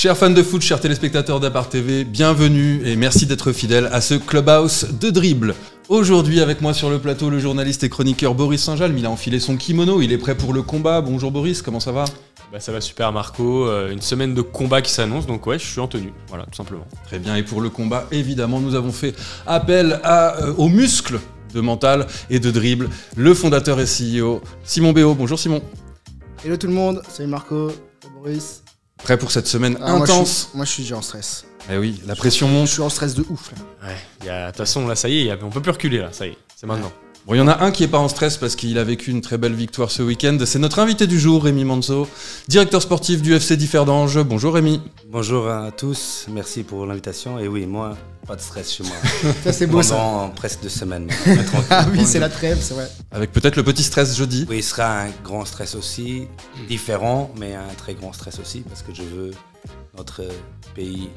Chers fans de foot, chers téléspectateurs d'Apart TV, bienvenue et merci d'être fidèles à ce Clubhouse de dribble. Aujourd'hui avec moi sur le plateau, le journaliste et chroniqueur Boris Saint-Jalm. Il a enfilé son kimono, il est prêt pour le combat. Bonjour Boris, comment ça va ? Ça va super Marco, une semaine de combat qui s'annonce, donc ouais, je suis en tenue, voilà, tout simplement. Très bien, et pour le combat, évidemment, nous avons fait appel aux muscles de mental et de dribble. Le fondateur et CEO, Simon Béot. Bonjour Simon. Hello tout le monde, salut Marco, salut Boris. Prêt pour cette semaine intense ? Moi je suis déjà en stress. Eh oui, la pression monte. Je suis en stress de ouf là. Ouais, de toute façon là ça y est, on peut plus reculer là, ça y est, c'est maintenant. Bon, il y en a un qui est pas en stress parce qu'il a vécu une très belle victoire ce week-end. C'est notre invité du jour, Rémi Manzo, directeur sportif du FC Differdange. Bonjour Rémi. Bonjour à tous, merci pour l'invitation. Et oui, moi, pas de stress chez moi. Ça c'est beau ça. Pendant presque 2 semaines. Ah oui, c'est la trêve, c'est vrai. Avec peut-être le petit stress jeudi. Oui, il sera un grand stress aussi, différent, mais un très grand stress aussi, parce que je veux notre pays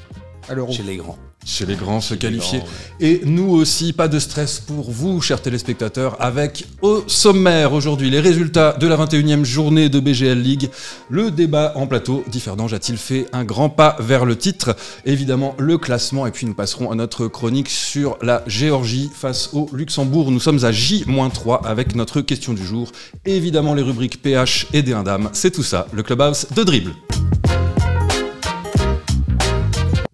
chez les grands. Chez les grands, se qualifier. Et nous aussi, pas de stress pour vous, chers téléspectateurs, avec au sommaire aujourd'hui les résultats de la 21e journée de BGL League. Le débat en plateau, Differdange a-t-il fait un grand pas vers le titre ? Évidemment, le classement, et puis nous passerons à notre chronique sur la Géorgie face au Luxembourg. Nous sommes à J-3 avec notre question du jour. Et évidemment, les rubriques PH et D1 Dames. C'est tout ça, le Clubhouse de dribble.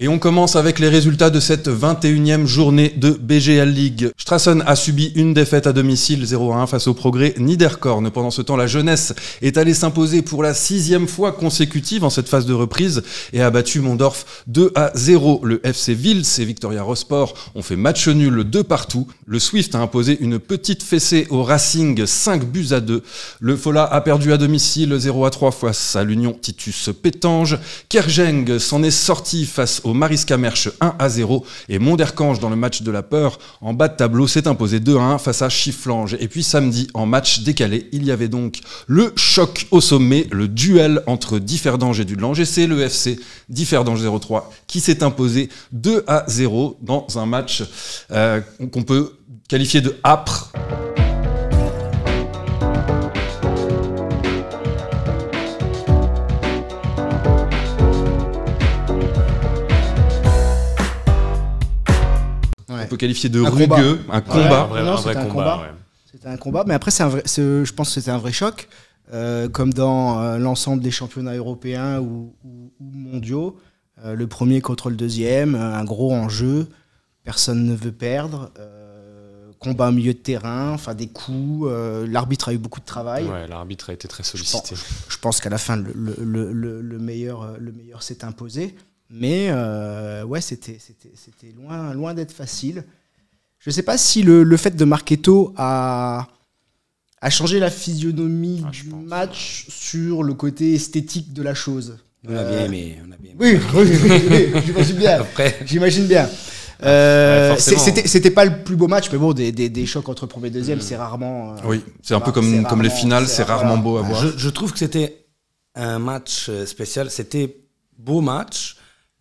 Et on commence avec les résultats de cette 21e journée de BGL League. Strassen a subi une défaite à domicile 0-1 face au Progrès Niederkorn. Pendant ce temps, la jeunesse est allée s'imposer pour la 6e fois consécutive en cette phase de reprise et a battu Mondorf 2-0. Le FC Vils et Victoria Rosport ont fait match nul 2-2. Le Swift a imposé une petite fessée au Racing 5-2. Le Fola a perdu à domicile 0-3 face à l'Union Titus Pétange. Kerjeng s'en est sorti face au Mariska Mersch 1-0 et Monderkange dans le match de la peur en bas de tableau s'est imposé 2-1 face à Chifflange. Et puis samedi en match décalé, il y avait donc le choc au sommet, le duel entre Differdange et Dudelange, et c'est le FC Differdange 03 qui s'est imposé 2-0 dans un match qu'on peut qualifier de âpre. On peut qualifier de rugueux, un combat. Un vrai combat. Ouais. C'était un combat, mais après je pense que c'était un vrai choc, comme dans l'ensemble des championnats européens ou mondiaux. Le premier contre le deuxième, un gros enjeu, personne ne veut perdre. Combat au milieu de terrain, enfin des coups. L'arbitre a eu beaucoup de travail. Ouais, l'arbitre a été très sollicité. Je pense qu'à la fin, le meilleur s'est imposé. Mais ouais, c'était loin d'être facile. Je ne sais pas si le fait de marquer tôt a changé la physionomie du match sur le côté esthétique de la chose. On a bien aimé. Oui, j'imagine bien. Après. J'imagine bien. C'était pas le plus beau match, mais bon, des chocs entre premier et deuxième, c'est rarement. Oui, c'est un peu comme les finales, c'est rarement beau à voir. Je trouve que c'était un match spécial. C'était beau match,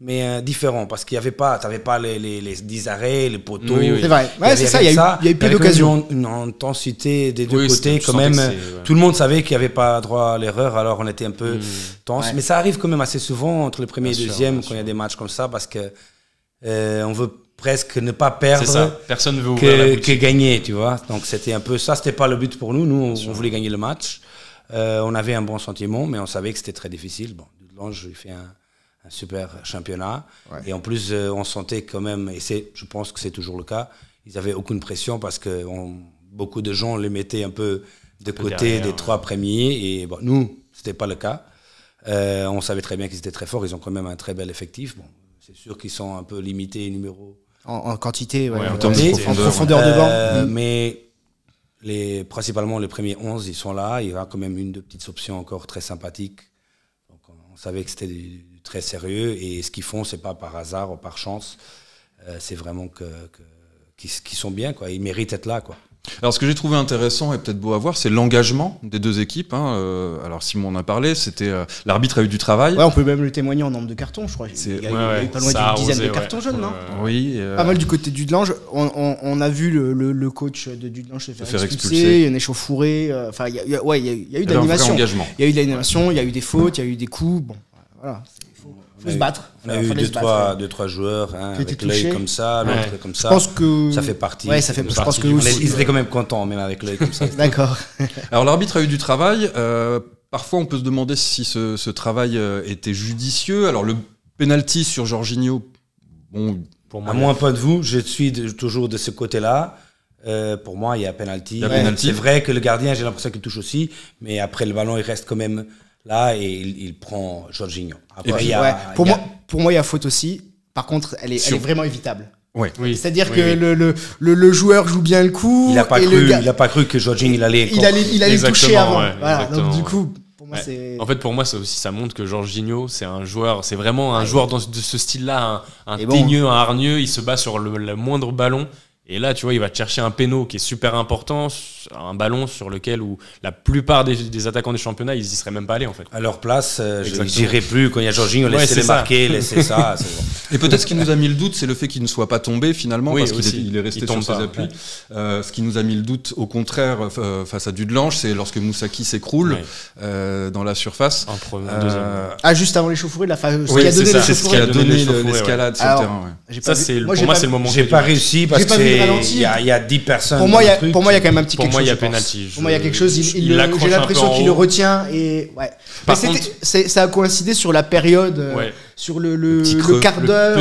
mais différent, parce qu'il y avait pas, t'avais pas les 10 arrêts, les poteaux. Oui. C'est vrai. Ouais, c'est ça. Il y a eu plus d'occasions. Une intensité des deux côtés, quand même. Tout le monde savait qu'il n'y avait pas droit à l'erreur, alors on était un peu tense. Ouais. Mais ça arrive quand même assez souvent entre le premier et le deuxième, quand il y a des matchs comme ça, parce que on veut presque ne pas perdre. Personne ne veut ouvrir la boutique. Que gagner, tu vois. Donc c'était un peu ça. C'était pas le but pour nous. Nous, on voulait gagner le match. On avait un bon sentiment, mais on savait que c'était très difficile. Bon, Dudelange, il fait un super championnat. Ouais. Et en plus, on sentait quand même, et je pense que c'est toujours le cas, ils n'avaient aucune pression parce que beaucoup de gens les mettaient un peu de côté des 3 premiers. Et bon, nous, ce n'était pas le cas. On savait très bien qu'ils étaient très forts. Ils ont quand même un très bel effectif. Bon, c'est sûr qu'ils sont un peu limités numéro en quantité, en termes de profondeur de banc. Mais principalement les premiers 11, ils sont là. Il y aura quand même 1-2 petites options encore très sympathiques. Donc, on savait que c'était très sérieux, et ce qu'ils font, c'est pas par hasard ou par chance, c'est vraiment qu'ils sont bien, quoi. Ils méritent d'être là, quoi. Alors ce que j'ai trouvé intéressant et peut-être beau à voir, c'est l'engagement des deux équipes. Alors Simon en a parlé, c'était l'arbitre a eu du travail. Ouais, on peut même le témoigner en nombre de cartons, je crois. Il y a eu pas loin d'une dizaine de cartons jaunes, non ? Oui. Pas mal du côté de Dudelange. On a vu le coach de Dudelange se faire expulser. Il y a une échauffourée. Enfin, il y a eu de l'animation. Il y a eu de l'animation, il y a eu des fautes, il y a eu des coups. Bon, voilà. faut se battre. On a eu deux, trois joueurs avec l'œil comme ça, l'autre comme ça. Je pense que ça fait partie. Ouais, ça fait. Je pense que ils étaient quand même contents, même avec l'œil comme ça. D'accord. Alors l'arbitre a eu du travail. Parfois, on peut se demander si ce travail était judicieux. Alors le penalty sur Jorginho, bon, pour moi, à mon point de vue, je suis toujours de ce côté-là. Pour moi, il y a penalty. C'est vrai que le gardien, j'ai l'impression qu'il touche aussi, mais après le ballon, il reste quand même là et il prend Jorginho. Après, pour moi, il y a faute aussi. Par contre, elle est vraiment évitable. Ouais. Oui. C'est-à-dire que le joueur joue bien le coup. Il n'a pas cru que Jorginho il allait toucher avant. Ouais, voilà. Donc du coup. En fait, pour moi, ça montre que Jorginho, c'est un joueur, c'est vraiment un joueur de ce style-là, un teigneux, un hargneux. Il se bat sur le moindre ballon. Et là, tu vois, il va te chercher un péno qui est super important, un ballon sur lequel où la plupart des attaquants du championnat, ils y seraient même pas allés en fait. À leur place, je n'irai plus quand il y a Jorginho, laissez-les marquer, laissez ça. C'est bon. Et peut-être ce qui nous a mis le doute, c'est le fait qu'il ne soit pas tombé finalement, parce qu'il est resté sur ses appuis. Ce qui nous a mis le doute, au contraire, face à Dudelange, c'est lorsque Moussaki s'écroule dans la surface. Juste avant l'échauffourée, ce qui a donné l'escalade sur le terrain. Ça, pour moi, c'est le moment. J'ai pas réussi parce que il y a 10 personnes. Pour moi, il y a quand même un petit quelque chose. Pour moi, il y a penalty. Pour moi, il y a quelque chose. J'ai l'impression qu'il le retient et ouais. Ça a coïncidé sur la période, sur le quart d'heure,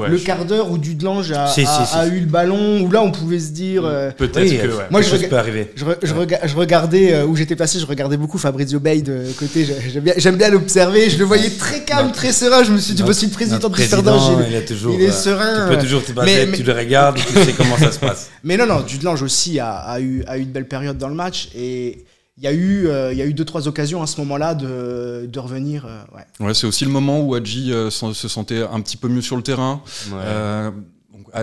le quart d'heure où Dudelange a eu le ballon, où là on pouvait se dire. Peut-être que. Moi, peut arriver. Je regardais où j'étais placé, je regardais beaucoup Fabrizio Bay de côté. J'aime bien l'observer. Je le voyais très calme, très serein. Je me suis dit, voici le président de Differdange. Il est serein. Tu peux toujours te baser, tu le regardes, tu sais comment ça se passe. Mais non, Dudelange aussi a eu une belle période dans le match et il y a eu 2-3 occasions à ce moment-là de revenir. Ouais, c'est aussi le moment où Hadji se sentait un petit peu mieux sur le terrain.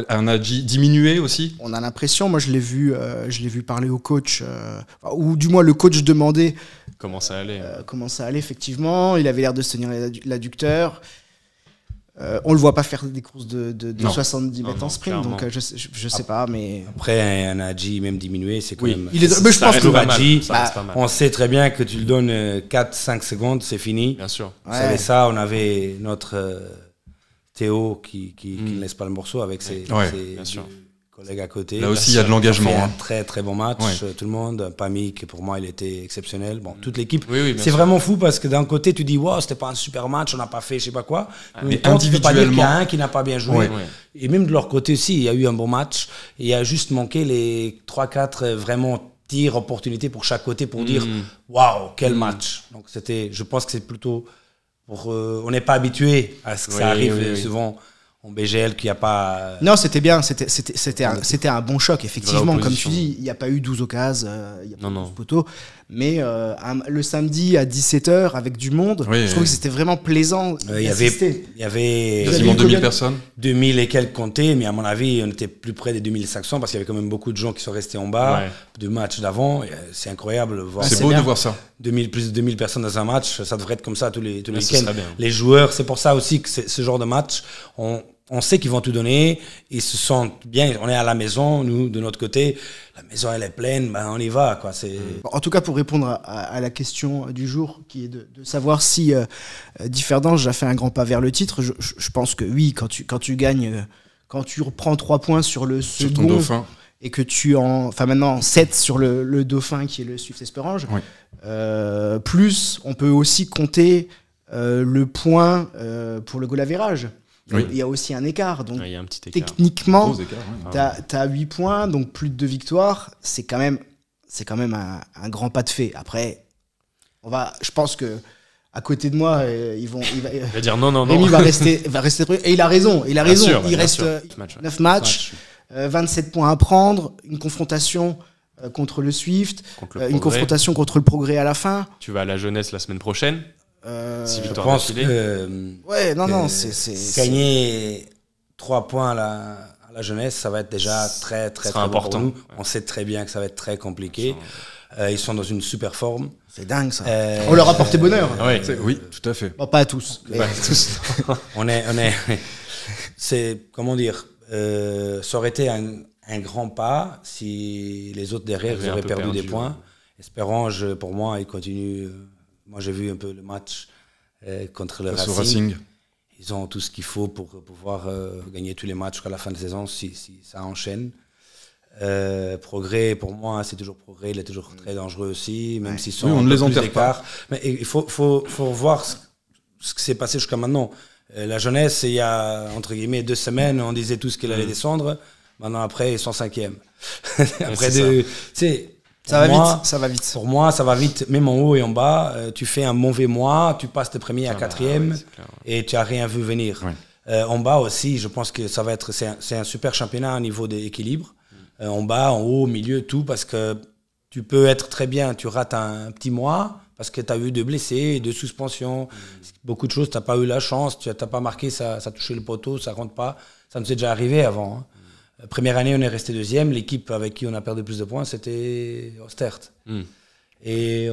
Un Hadji diminué aussi. On a l'impression, moi je l'ai vu parler au coach, ou du moins le coach demandait comment ça allait. Effectivement, il avait l'air de se tenir l'adducteur. On le voit pas faire des courses de 70 mètres en sprint, donc je sais pas, mais après un Hadji même diminué, c'est quand même. Mais je pense que Hadji, on sait très bien que tu le donnes 4-5 secondes, c'est fini. Bien sûr. Vous savez ça, on avait notre Théo qui ne laisse pas le morceau avec ses collègues à côté. Là aussi, il y a de l'engagement. Un très très bon match, tout le monde. Pamic, pour moi, il était exceptionnel. Bon, toute l'équipe. C'est vraiment fou parce que d'un côté, tu dis, wow, c'était pas un super match, on n'a pas fait je sais pas quoi. Mais individuellement, il y a un qui n'a pas bien joué. Et même de leur côté aussi, il y a eu un bon match. Et il y a juste manqué les 3-4 vraiment tirs, opportunités pour chaque côté pour dire, waouh, quel match. Donc je pense que c'est plutôt on n'est pas habitué à ce que ça arrive souvent. En BGL qu'il n'y a pas... Non, c'était bien, c'était un bon choc, effectivement. Comme tu dis, il n'y a pas eu 12 occasions, il n'y a pas eu 12 poteaux. Mais le samedi à 17h, avec du monde, je trouve que c'était vraiment plaisant. Il y avait quasiment 2000 personnes. 2000 et quelques comptés, mais à mon avis, on était plus près des 2500 parce qu'il y avait quand même beaucoup de gens qui sont restés en bas du match d'avant. C'est incroyable de voir. C'est beau de voir ça. Plus de 2000 personnes dans un match, ça devrait être comme ça tous les week-ends. Les joueurs, c'est pour ça aussi que ce genre de match, on sait qu'ils vont tout donner, ils se sentent bien, on est à la maison, nous, de notre côté, la maison elle est pleine, on y va, quoi. En tout cas, pour répondre à la question du jour, qui est de savoir si Differdange a fait un grand pas vers le titre, je pense que oui, quand tu gagnes, quand tu reprends 3 points sur le second, ton dauphin, et que maintenant 7 sur le dauphin qui est le Swift Esperange, plus on peut aussi compter le point pour le goal average. Il y a aussi un écart, donc y a un petit écart. Techniquement, t'as 8 points, donc plus de 2 victoires, c'est quand même un grand pas de fait. Après, je pense que à côté de moi, il va dire non. Rémi va rester et il a raison. Il reste 9 matchs, 27 points à prendre, une confrontation contre le Swift, une confrontation contre le Progrès à la fin. Tu vas à la Jeunesse la semaine prochaine. Je pense que c'est gagner 3 points à la Jeunesse, ça va être déjà très très important pour nous. On sait très bien que ça va être très compliqué. Ils sont dans une super forme. C'est dingue ça. On leur a porté bonheur. Oui, tout à fait. Bon, pas à tous. C'est comment dire. Ça aurait été un grand pas si les autres derrière auraient perdu des points. Esperange, pour moi, il continue. Moi, j'ai vu un peu le match contre le Racing. ils ont tout ce qu'il faut pour pouvoir gagner tous les matchs jusqu'à la fin de saison si ça enchaîne. Progrès, pour moi, c'est toujours Progrès. Il est toujours très dangereux aussi, même s'ils sont on ne les enterre pas. Mais il faut voir ce qui s'est passé jusqu'à maintenant. La jeunesse, il y a, entre guillemets, 2 semaines, on disait tous qu'il allait descendre. Maintenant, après, ils sont 5e. Après, ça va vite. Pour moi, ça va vite, même en haut et en bas. Tu fais un mauvais mois, tu passes de premier à 4e et tu n'as rien vu venir. Ouais. En bas aussi, je pense que ça va être, c'est un super championnat au niveau de l'équilibre. En bas, en haut, au milieu, tout, parce que tu peux être très bien, tu rates un petit mois parce que tu as eu 2 blessés, 2 suspensions, beaucoup de choses, tu n'as pas eu la chance, tu n'as pas marqué, ça a touché le poteau, ça ne rentre pas. Ça nous est déjà arrivé avant. Hein. Première année, on est resté 2e. L'équipe avec qui on a perdu plus de points, c'était Ostert. Et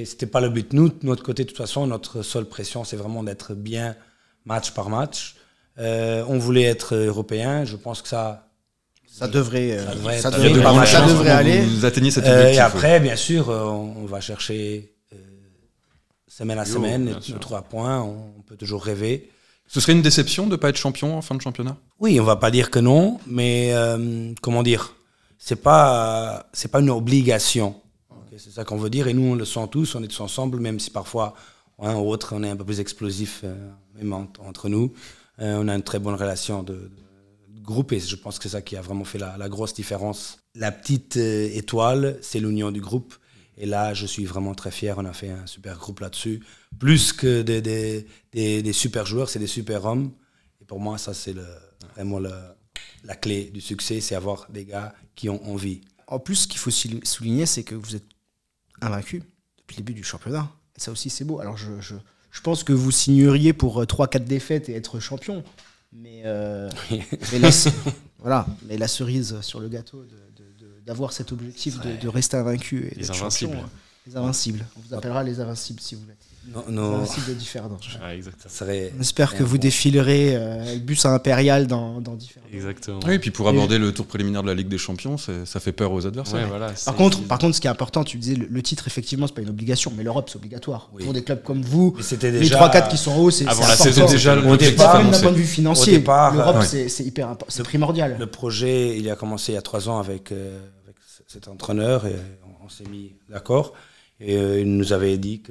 c'était pas le but. Nous, de notre côté, de toute façon, notre seule pression, c'est vraiment d'être bien match par match. On voulait être européen. Je pense que ça devrait aller. Vous atteignez cet objectif. Et après, bien sûr, on va chercher semaine à semaine 3 points. On peut toujours rêver. Ce serait une déception de ne pas être champion en fin de championnat? Oui, on va pas dire que non, mais comment dire, c'est pas une obligation. Okay, c'est ça qu'on veut dire, et nous on le sent tous, on est tous ensemble, même si parfois ou autre on est un peu plus explosif, même entre nous. On a une très bonne relation de groupe, et je pense que c'est ça qui a vraiment fait la grosse différence. La petite étoile, c'est l'union du groupe. Et là, je suis vraiment très fier. On a fait un super groupe là-dessus. Plus que des super joueurs, c'est des super hommes. Et pour moi, ça, c'est vraiment la clé du succès, c'est avoir des gars qui ont envie. En plus, ce qu'il faut souligner, c'est que vous êtes invaincus depuis le début du championnat. Et ça aussi, c'est beau. Alors, je pense que vous signeriez pour 3-4 défaites et être champion. Mais la cerise sur le gâteau d'avoir cet objectif de rester invaincu et d'être champion. Les Invincibles. On vous appellera les Invincibles si vous l'êtes. Les Invincibles de Differdange. On espère que vous défilerez le bus impérial dans différents. Exactement. Oui, et puis pour aborder le tour préliminaire de la Ligue des Champions, ça fait peur aux adversaires. Ouais, voilà, par contre, ce qui est important, tu disais, le titre, effectivement, c'est pas une obligation, mais l'Europe, c'est obligatoire. Oui. Pour des clubs comme vous, les 3-4 qui sont en haut, c'est avant la important. saison déjà, au départ, même d'un point de vue financier, l'Europe, c'est hyper important, c'est primordial. Le projet, il a commencé il y a 3 ans avec cet entraîneur, et on s'est mis d'accord. Et il nous avait dit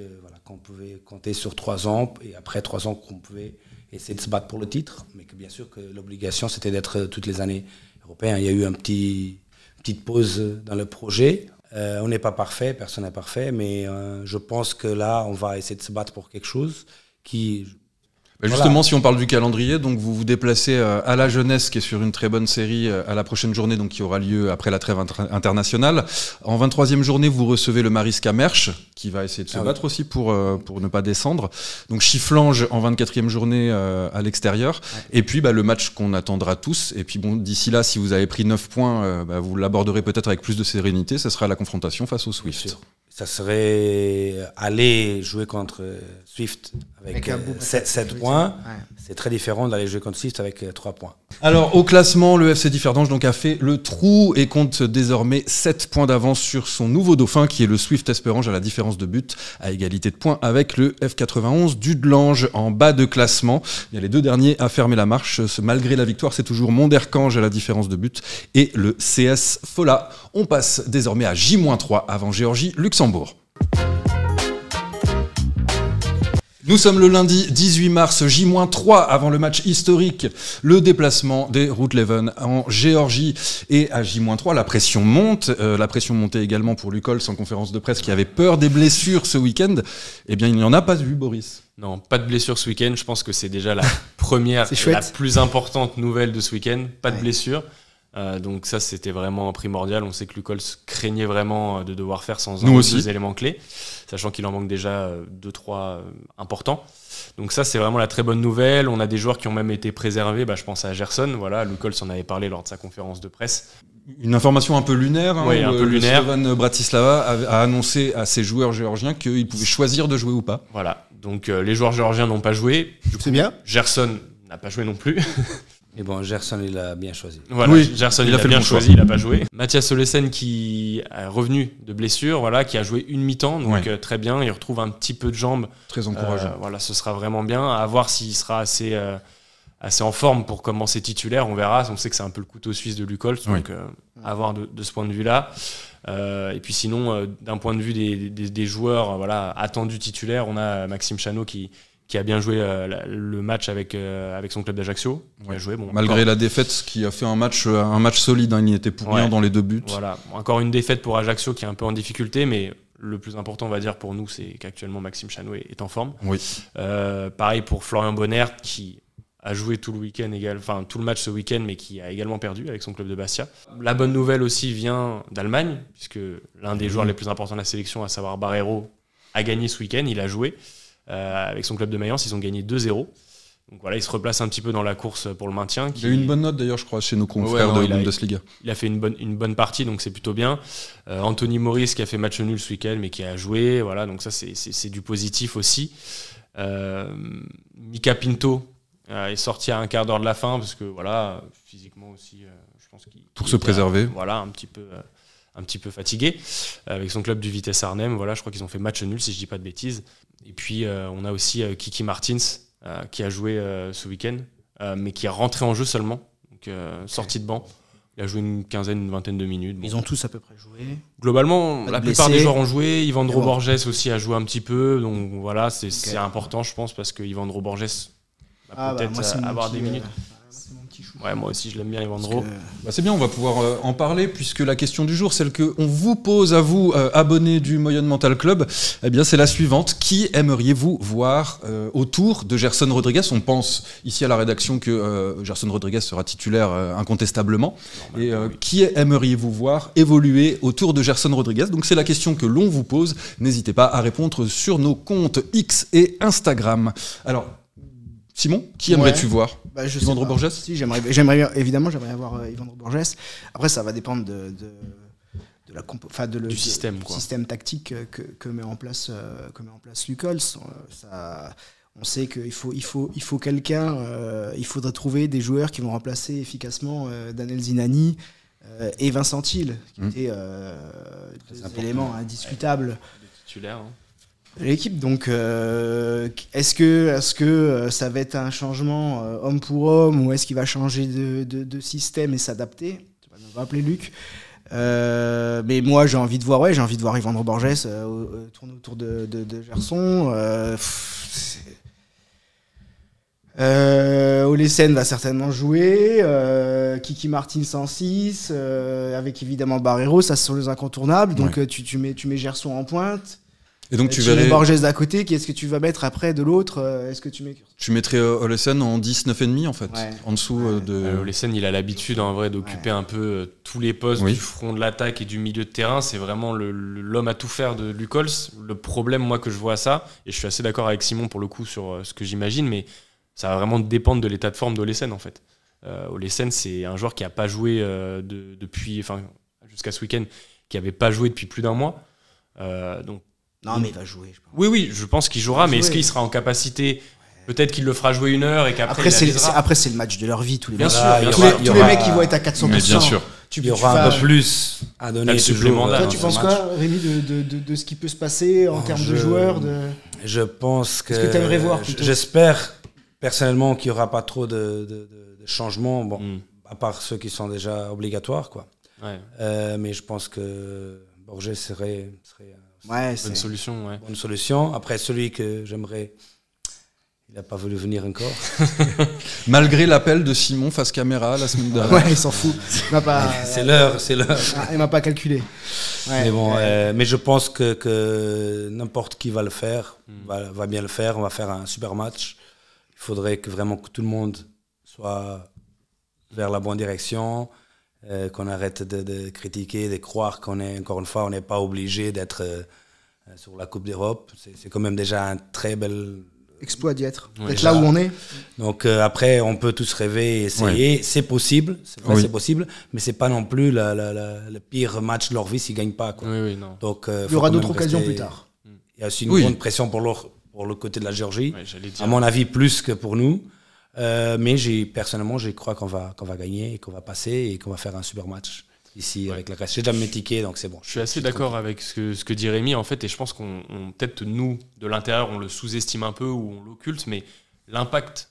qu'on pouvait compter sur 3 ans, et après 3 ans qu'on pouvait essayer de se battre pour le titre, mais que bien sûr que l'obligation c'était d'être toutes les années européen. Il y a eu une petite pause dans le projet. On n'est pas parfait, personne n'est parfait, mais je pense que là on va essayer de se battre pour quelque chose qui... Justement, si on parle du calendrier, donc vous vous déplacez à la Jeunesse, qui est sur une très bonne série, à la prochaine journée, donc qui aura lieu après la trêve internationale. En 23e journée, vous recevez le Mariska Mersch, qui va essayer de se battre aussi pour ne pas descendre. Donc Chifflange en 24e journée à l'extérieur. Ouais. Et puis le match qu'on attendra tous. Et puis d'ici là, si vous avez pris 9 points, vous l'aborderez peut-être avec plus de sérénité. Ce sera la confrontation face au Swift. Ça serait aller jouer contre Swift avec 7 points. Ouais. C'est très différent d'aller jouer contre Swift avec 3 points. Alors, au classement, le FC Differdange donc a fait le trou et compte désormais 7 points d'avance sur son nouveau dauphin, qui est le Swift Espérange, à la différence de but, à égalité de points avec le F91 d'Udelange en bas de classement. Il y a les 2 derniers à fermer la marche. Malgré la victoire, c'est toujours Monderkange à la différence de but et le CS Fola. On passe désormais à J-3 avant Géorgie-Luxembourg. Nous sommes le lundi 18 mars, J-3 avant le match historique, le déplacement des Roetleven en Géorgie. Et à J-3, la pression monte. La pression montait également pour Lucols en conférence de presse, qui avait peur des blessures ce week-end. Eh bien, il n'y en a pas eu, Boris. Non, pas de blessure ce week-end. Je pense que c'est déjà la première et la plus importante nouvelle de ce week-end. Pas de blessure. Donc ça, c'était vraiment primordial. On sait que Lucols craignait vraiment de devoir faire sans un ou 2 éléments clés, sachant qu'il en manque déjà 2-3 importants. Donc ça, c'est vraiment la très bonne nouvelle. On a des joueurs qui ont même été préservés. Je pense à Gerson. Voilà, Lucols en avait parlé lors de sa conférence de presse. Une information un peu lunaire. Oui, un peu lunaire. Slovan Bratislava a annoncé à ses joueurs géorgiens qu'ils pouvaient choisir de jouer ou pas. Voilà. Donc les joueurs géorgiens n'ont pas joué. C'est bien. Gerson n'a pas joué non plus. Mais bon, Gerson, il a bien choisi. Voilà, oui, Gerson, il a bien choisi, il n'a pas joué. Mathias Olesen qui est revenu de blessure, voilà, qui a joué une mi-temps, donc très bien. Il retrouve un petit peu de jambes. Très encourageant. Voilà, ce sera vraiment bien. À voir s'il sera assez en forme pour commencer titulaire. On verra. On sait que c'est un peu le couteau suisse de Luc Holtz, donc à voir de ce point de vue-là. Et puis sinon, d'un point de vue des joueurs attendus titulaires, on a Maxime Chanot qui a bien joué le match avec son club d'Ajaccio. Il a joué, malgré la défaite, qui a fait un match solide, il était pour rien dans les 2 buts. Voilà. Encore une défaite pour Ajaccio qui est un peu en difficulté, mais le plus important, on va dire, pour nous, c'est qu'actuellement Maxime Chanot est en forme. Oui. Pareil pour Florian Bonner qui a joué tout le match ce week-end, mais qui a également perdu avec son club de Bastia. La bonne nouvelle aussi vient d'Allemagne, puisque l'un des joueurs les plus importants de la sélection, à savoir Barreiro, a gagné ce week-end, il a joué. Avec son club de Mayence, ils ont gagné 2-0. Donc voilà, il se replace un petit peu dans la course pour le maintien. Il a eu une bonne note d'ailleurs, je crois, chez nos confrères de Bundesliga. Il a fait une bonne partie, donc c'est plutôt bien. Anthony Maurice qui a fait match nul ce week-end, mais qui a joué. Voilà, donc ça c'est du positif aussi. Mika Pinto est sorti à un quart d'heure de la fin parce que voilà, physiquement aussi, je pense qu'il pour se préserver. Voilà, un petit peu fatigué avec son club du Vitesse Arnhem. Voilà, je crois qu'ils ont fait match nul si je dis pas de bêtises. Et puis on a aussi Kiki Martins qui a joué ce week-end, mais qui est rentré en jeu seulement, donc sorti de banc. Il a joué une vingtaine de minutes. Ils ont tous à peu près joué. Globalement, la plupart des joueurs ont joué. Ivandro Borges aussi a joué un petit peu, donc voilà, c'est important, je pense, parce que Ivandro Borges va peut-être avoir des minutes. Ouais, moi aussi je l'aime bien, Ivandro. C'est bien, on va pouvoir en parler, puisque la question du jour, celle qu'on vous pose à vous, abonnés du Moyen Mental Club, eh bien c'est la suivante. Qui aimeriez-vous voir autour de Gerson Rodriguez? On pense ici à la rédaction que Gerson Rodriguez sera titulaire incontestablement. Et qui aimeriez-vous voir évoluer autour de Gerson Rodriguez? Donc c'est la question que l'on vous pose. N'hésitez pas à répondre sur nos comptes X et Instagram. Alors, Simon, qui aimerais-tu voir? Ivandro Borges? Si, j'aimerais avoir Ivandro Borges. Après, ça va dépendre du système tactique que met en place Luc Holtz. On sait qu'il faut quelqu'un. Il faudrait trouver des joueurs qui vont remplacer efficacement Daniel Zinani et Vincent Thiel, qui étaient des éléments indiscutables. Titulaire. L'équipe, donc, est-ce que ça va être un changement homme pour homme, ou est-ce qu'il va changer de système et s'adapter? Tu vas nous rappeler, Luc. Mais moi, j'ai envie de voir Ivandro Borges tourner autour de Gerson. Olesen va certainement jouer. Kiki Martins en 6, avec évidemment Barreiro, ça ce sont les incontournables. Donc tu mets Gerson en pointe. Et donc tu verrais Borges d'à côté, qui est-ce que tu vas mettre après de l'autre? Est-ce que tu mettrais Olesen en 10, 9,5 en fait, en dessous de... Olesen, il a l'habitude en vrai d'occuper un peu tous les postes du front de l'attaque et du milieu de terrain. C'est vraiment l'homme à tout faire de Luc Holtz. Le problème, moi, que je vois à ça, et je suis assez d'accord avec Simon pour le coup sur ce que j'imagine, mais ça va vraiment dépendre de l'état de forme d'Olesen en fait. Olesen, c'est un joueur qui n'a pas joué jusqu'à ce week-end, qui n'avait pas joué depuis plus d'un mois. Donc non, mais il va jouer, je pense. Oui, je pense qu'il jouera, mais est-ce qu'il sera en capacité? Peut-être qu'il le fera jouer 1 heure et qu'après après c'est le match de leur vie, tous les mecs. Tous les mecs qui vont être à 400%. Mais bien sûr. Il y aura un peu plus à donner. Supplémentaire. Toi, tu penses quoi, Rémi, de ce qui peut se passer en termes de joueurs Je pense que... Est-ce que tu aimerais voir plutôt? J'espère personnellement qu'il n'y aura pas trop de changements, à part ceux qui sont déjà obligatoires, quoi. Mais je pense que Borges serait bonne solution. Bonne solution. Après, celui que j'aimerais, il n'a pas voulu venir encore. Malgré l'appel de Simon face caméra la semaine dernière. Ouais, il s'en fout. C'est l'heure. Il m'a pas calculé. Mais bon, mais je pense que n'importe qui va le faire, va bien le faire. On va faire un super match. Il faudrait vraiment que tout le monde soit vers la bonne direction. Qu'on arrête de critiquer, de croire qu'on est, encore une fois, on n'est pas obligé d'être sur la Coupe d'Europe. C'est quand même déjà un très bel exploit d'y être, d'être là où on est. Donc après, on peut tous rêver et essayer. C'est possible, c'est possible, mais c'est pas non plus le pire match de leur vie s'ils gagnent pas, quoi. Non. Donc, il y aura d'autres occasions plus tard. Il y a aussi une grande pression pour le côté de la Géorgie. À mon avis, plus que pour nous. Mais personnellement, je crois qu'on va gagner et qu'on va passer et qu'on va faire un super match ici avec la Grèce. J'ai déjà mes tickets, donc c'est bon. Je suis assez d'accord avec ce que dit Rémi, en fait, et je pense qu'on peut-être nous, de l'intérieur, on le sous-estime un peu ou on l'occulte, mais l'impact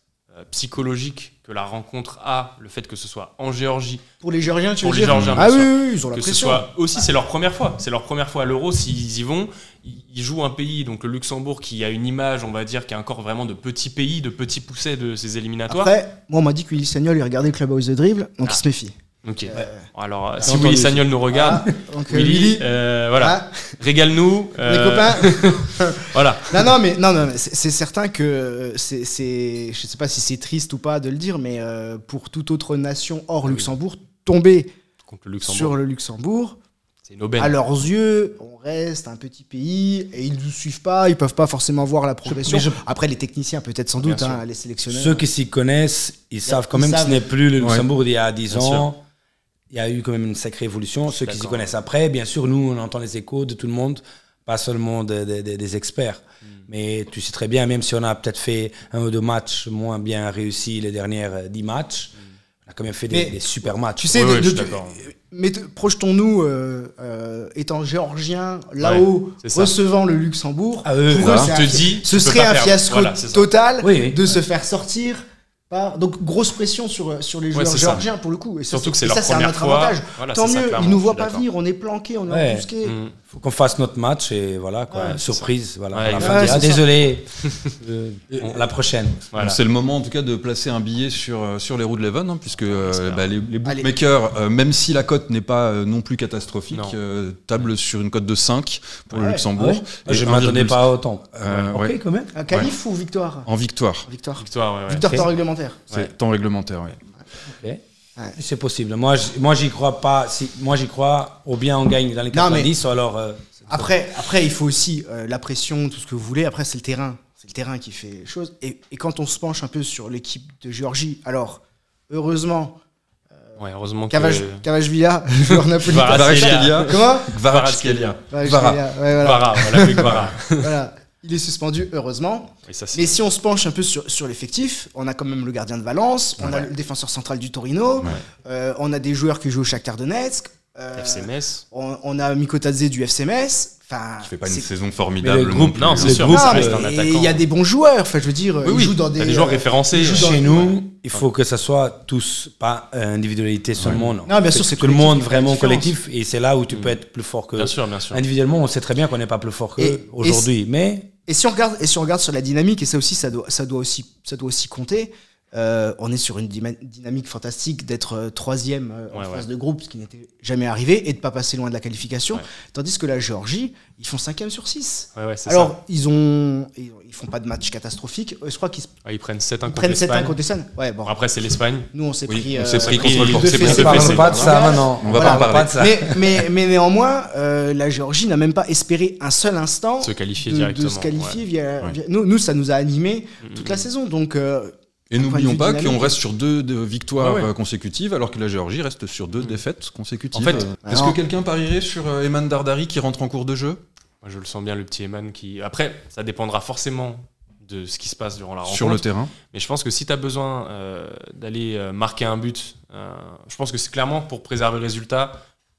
psychologique que la rencontre a, le fait que ce soit en Géorgie. Pour les Géorgiens, tu veux dire? Géorgiens, ah oui, ils ont la pression. Ce soit aussi, c'est leur première fois. C'est leur première fois à l'Euro. S'ils y vont, ils jouent un pays, donc le Luxembourg, qui a une image, on va dire, qui est encore vraiment de petit pays, de petit pousset de ces éliminatoires. Après, moi, on m'a dit que Willy Sagnol, il regardait Clubhouse de Dribble, donc il se méfie. Ok. Alors, si Willy Sagnol nous regarde, donc, Willy, voilà, régale-nous. Les copains. Voilà. Non, mais c'est certain que je sais pas si c'est triste ou pas de le dire, mais pour toute autre nation hors Luxembourg, tomber sur le Luxembourg, c'est une aubaine. À leurs yeux, on reste un petit pays et ils ne nous suivent pas, ils peuvent pas forcément voir la progression. Après, les techniciens, peut-être sans doute, les sélectionneurs. Ceux qui s'y connaissent, ils savent quand même que ce n'est plus le Luxembourg d'il y a 10 ans. Il y a eu quand même une sacrée évolution. Ceux qui s'y connaissent après, bien sûr, nous, on entend les échos de tout le monde, pas seulement des experts. Mais tu sais très bien, même si on a peut-être fait 1 ou 2 matchs moins bien réussis les dernières 10 matchs, on a quand même fait des super matchs. Tu sais, mais projetons-nous étant géorgien là-haut, recevant le Luxembourg. Ce serait un fiasco total de se faire sortir. Donc grosse pression sur les joueurs géorgiens pour le coup. Et surtout que c'est leur première fois. Avantage. Voilà, tant mieux, ils nous voient pas venir, on est planqués, on est embusqués. Faut qu'on fasse notre match et voilà quoi, surprise. Voilà. Désolé, la prochaine. Voilà. C'est le moment en tout cas de placer un billet sur les roues de Leven, puisque les bookmakers, même si la cote n'est pas non plus catastrophique, tablent sur une cote de 5 pour le Luxembourg. Je ne m'attendais pas à autant. Ok quand même. Un qualif ou victoire? En victoire. Victoire temps réglementaire. C'est temps réglementaire, oui. Okay. C'est possible. Moi, j'y crois pas. Moi, j'y crois. Ou bien on gagne dans les 90, ou alors. Après, il faut aussi la pression, tout ce que vous voulez. Après, c'est le terrain. C'est le terrain qui fait chose. Et quand on se penche un peu sur l'équipe de Géorgie, alors, heureusement. Heureusement Kvaratskhelia, joueur napolitain. Comment? Kvaratskhelia. Voilà. Il est suspendu, heureusement. Mais si on se penche un peu sur l'effectif, on a quand même le gardien de Valence, on a le défenseur central du Torino, on a des joueurs qui jouent au Shakhtar Donetsk, FC Metz. On a Mikotadze du FC Metz. Je fais pas une saison formidable. Non, c'est sûr. Ça reste un attaquant. Il y a des bons joueurs. Enfin, je veux dire, ils jouent dans des joueurs référencés. Chez nous, il faut que ça soit tous, pas individualité seulement. Non, bien sûr, c'est tout le monde vraiment collectif. Et c'est là où tu peux être plus fort que. Bien sûr. Individuellement, on sait très bien qu'on n'est pas plus fort qu'eux aujourd'hui. Et si on regarde sur la dynamique, et ça aussi, ça doit aussi compter. On est sur une dynamique fantastique d'être 3e en phase de groupe, ce qui n'était jamais arrivé, et de ne pas passer loin de la qualification. Tandis que la Géorgie, ils font 5e sur 6. Alors, ils font pas de match catastrophique. Je crois qu'ils prennent 7-1 contre l'Espagne. Ouais, bon. Après, c'est l'Espagne. Nous, on s'est pris contre le Portugal. On ne parle pas de ça maintenant. On va pas en parler de ça. Mais néanmoins, la Géorgie n'a même pas espéré un seul instant de se qualifier directement. Nous, ça nous a animés toute la saison. Donc. Et n'oublions pas qu'on reste sur 2 victoires consécutives, alors que la Géorgie reste sur 2 défaites consécutives. En fait, est-ce que quelqu'un parierait sur Eman Dardari qui rentre en cours de jeu? Moi, je le sens bien, le petit Eman qui. Après, ça dépendra forcément de ce qui se passe durant la rencontre. Sur le terrain. Mais je pense que si tu as besoin d'aller marquer un but, je pense que c'est clairement pour préserver le résultat,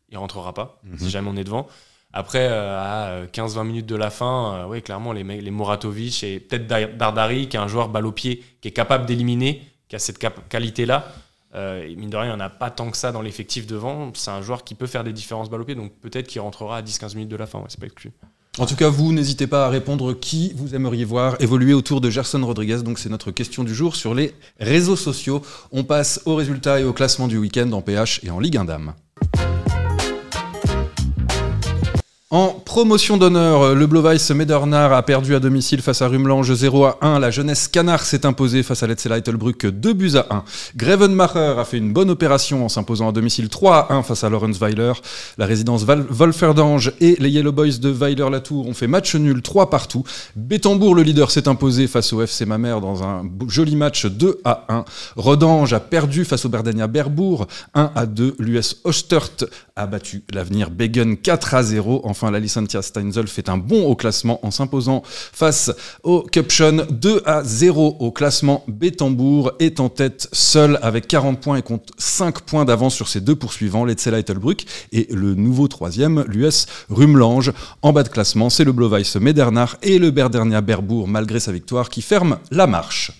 il rentrera pas, si jamais on est devant. Après, à 15-20 minutes de la fin, clairement, les Moratovic et peut-être Dardari, qui est un joueur balle au pied, qui est capable d'éliminer, qui a cette qualité-là. Mine de rien, il n'y en a pas tant que ça dans l'effectif devant. C'est un joueur qui peut faire des différences balle au pied, donc peut-être qu'il rentrera à 10-15 minutes de la fin. C'est pas exclu. En tout cas, vous, n'hésitez pas à répondre qui vous aimeriez voir évoluer autour de Gerson Rodriguez. Donc, c'est notre question du jour sur les réseaux sociaux. On passe aux résultats et au classement du week-end en PH et en Ligue 1 Dames. En promotion d'honneur, le Blovijs Medernard a perdu à domicile face à Rumelange 0-1. La Jeunesse Canard s'est imposée face à Lecce Heitelbruck 2-1. Grevenmacher a fait une bonne opération en s'imposant à domicile 3-1 face à Lawrence-Weiler. La résidence Wolferdange et les Yellow Boys de Weiler-Latour ont fait match nul 3-3. Bétambourg, le leader, s'est imposé face au FC Mamers dans un joli match 2-1. Rodange a perdu face au Berdania Berbourg 1-2. L'US Ostert a battu l'Avenir Begen 4-0 en enfin, la Licentia Steinzel fait un bond au classement en s'imposant face au Cuption 2-0 au classement. Bettembourg est en tête seul avec 40 points et compte 5 points d'avance sur ses deux poursuivants, l'Etzella Ettelbruck et le nouveau troisième, l'US Rumlange. En bas de classement, c'est le Blau-Weiss Medernach et le Berdernia Berbourg, malgré sa victoire, qui ferme la marche.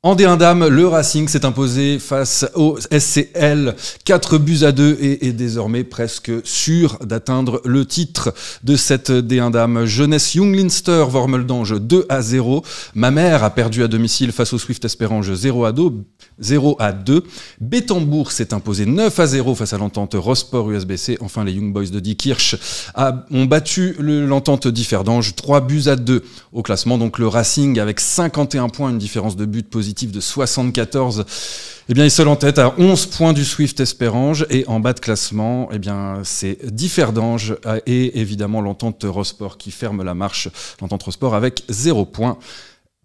En D1 Dames, le Racing s'est imposé face au SCL 4-2 et est désormais presque sûr d'atteindre le titre de cette D1 Dames. Jeunesse Junglinster Wormeldange 2-0. Ma mère a perdu à domicile face au Swift Espérange 0-2. Bettembourg s'est imposé 9-0 face à l'entente Rosport USBC. Enfin, les Young Boys de Diekirch ont battu l'entente Differdange 3-2 au classement. Donc le Racing avec 51 points, une différence de but positive de 74, eh bien, est seul en tête à 11 points du Swift Espérange. Et en bas de classement, eh bien, c'est Differdange et évidemment l'entente Rosport qui ferme la marche. L'entente Rosport avec 0 points.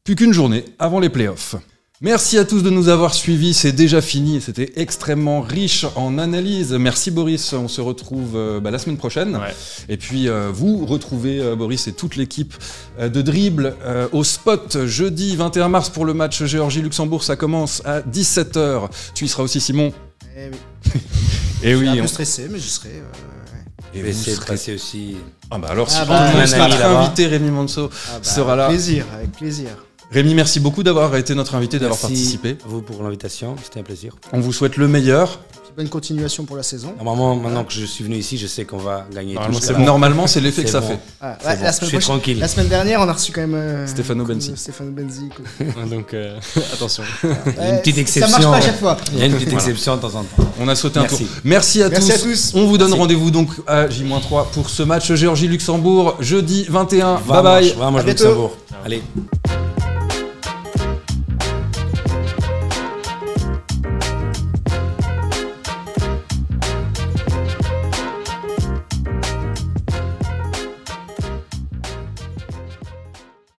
Plus qu'une journée avant les playoffs. Merci à tous de nous avoir suivis, c'est déjà fini, c'était extrêmement riche en analyse. Merci Boris, on se retrouve la semaine prochaine. Ouais. Et puis vous retrouvez Boris et toute l'équipe de Dribble au spot jeudi 21 mars pour le match Géorgie-Luxembourg, ça commence à 17h. Tu y seras aussi Simon? Eh oui. Et oui, je suis un peu stressé, mais j'y serai. Et vous essayer de passer aussi. Ah bah alors si notre invité Rémi Manso sera là. Avec plaisir. Rémi, merci beaucoup d'avoir été notre invité, d'avoir participé. Merci à vous pour l'invitation, c'était un plaisir. On vous souhaite le meilleur. Bonne continuation pour la saison. Normalement, maintenant que je suis venu ici, je sais qu'on va gagner. Normalement, c'est l'effet que ça fait. Je suis tranquille. La semaine dernière, on a reçu quand même Stefano Benzi. Donc, attention. Une petite exception. Ça marche pas à chaque fois. Il y a une petite exception de temps en temps. On a sauté un tour. Merci à tous. On vous donne rendez-vous donc à J-3 pour ce match Géorgie-Luxembourg, jeudi 21. Bye bye. Vamos Luxembourg. Allez.